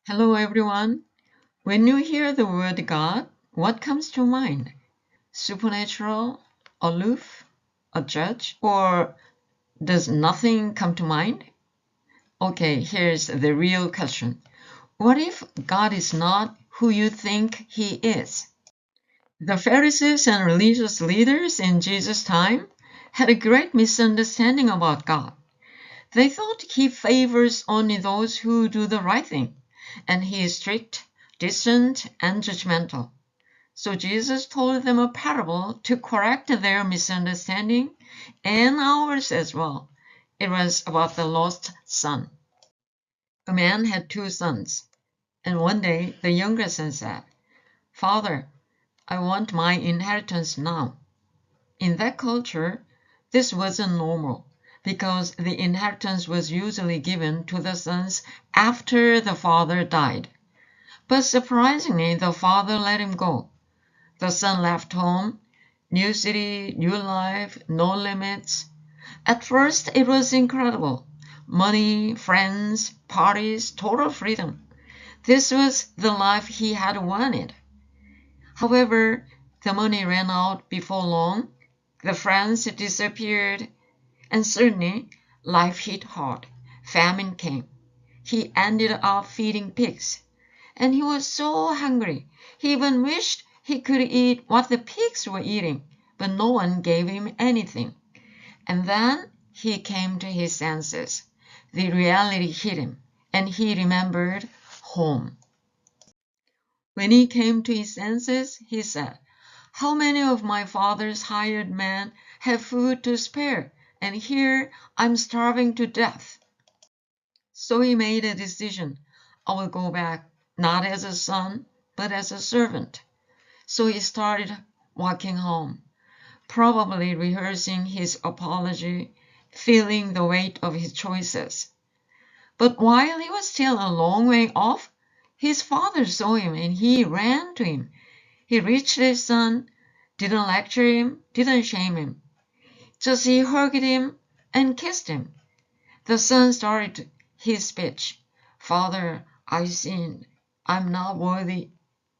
Hello, everyone. When you hear the word God, what comes to mind? Supernatural, aloof, a judge, or does nothing come to mind? Okay, here's the real question. What if God is not who you think he is? The Pharisees and religious leaders in Jesus' time had a great misunderstanding about God. They thought he favors only those who do the right thing, and he is strict, distant, and judgmental. So Jesus told them a parable to correct their misunderstanding and ours as well. It was about the lost son. A man had two sons, and one day the younger son said, "Father, I want my inheritance now." In that culture, this wasn't normal because the inheritance was usually given to the sons after the father died. But surprisingly, the father let him go. The son left home, new city, new life, no limits. At first, it was incredible. Money, friends, parties, total freedom. This was the life he had wanted. However, the money ran out before long, the friends disappeared, and suddenly life hit hard. Famine came. He ended up feeding pigs. And he was so hungry, he even wished he could eat what the pigs were eating, but no one gave him anything. And then he came to his senses. The reality hit him, and he remembered home. When he came to his senses, he said, "How many of my father's hired men have food to spare, and here I'm starving to death?" So he made a decision. I will go back, not as a son, but as a servant. So he started walking home, probably rehearsing his apology, feeling the weight of his choices. But while he was still a long way off, his father saw him and he ran to him. He reached his son, didn't lecture him, didn't shame him. Just he hugged him and kissed him. The son started his speech. "Father, I sinned. I'm not worthy."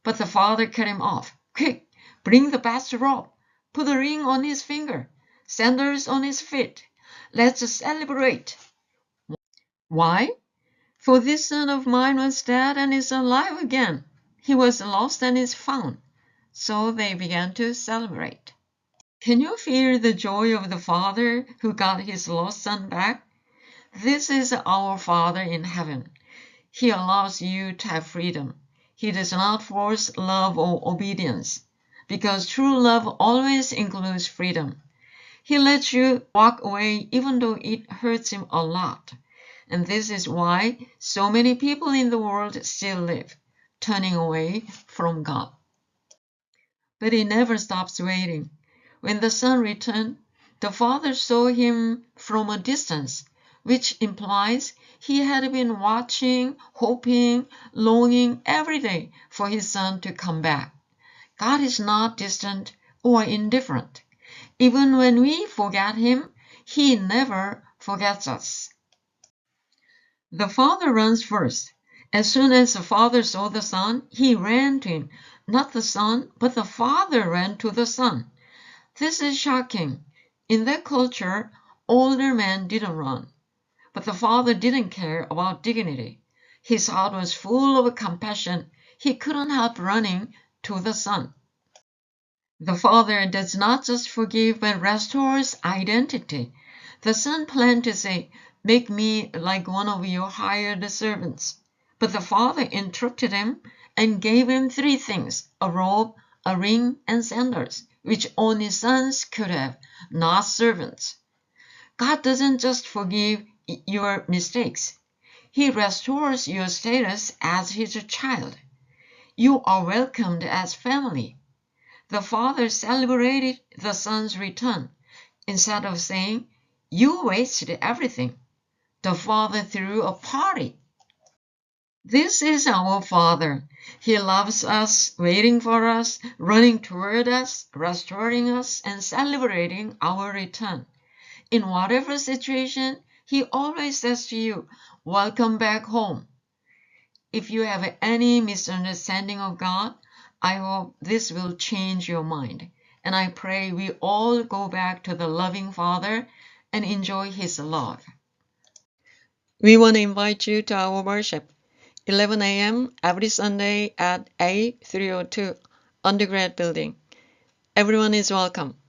But the father cut him off. "Quick, bring the best robe. Put a ring on his finger, sandals on his feet. Let's celebrate." Why? For this son of mine was dead and is alive again. He was lost and is found. So they began to celebrate. Can you feel the joy of the father who got his lost son back? This is our Father in heaven. He allows you to have freedom. He does not force love or obedience, because true love always includes freedom. He lets you walk away even though it hurts him a lot. And this is why so many people in the world still live, turning away from God. But he never stops waiting. When the son returned, the father saw him from a distance, which implies he had been watching, hoping, longing every day for his son to come back. God is not distant or indifferent. Even when we forget him, he never forgets us. The father runs first. As soon as the father saw the son, he ran to him. Not the son, but the father ran to the son. This is shocking. In that culture, older men didn't run. But the father didn't care about dignity. His heart was full of compassion. He couldn't help running to the son. The father does not just forgive but restores identity. The son planned to say, "Make me like one of your hired servants." But the father interrupted him and gave him three things: a robe, a ring, and sandals, which only sons could have, not servants. God doesn't just forgive your mistakes. He restores your status as his child. You are welcomed as family. The father celebrated the son's return. Instead of saying, "You wasted everything," the father threw a party. This is our Father. He loves us, waiting for us, running toward us, restoring us, and celebrating our return. In whatever situation, He always says to you, "Welcome back home." If you have any misunderstanding of God, I hope this will change your mind. And I pray we all go back to the loving Father and enjoy His love. We want to invite you to our worship, 11 a.m. every Sunday at A302 Undergrad Building. Everyone is welcome.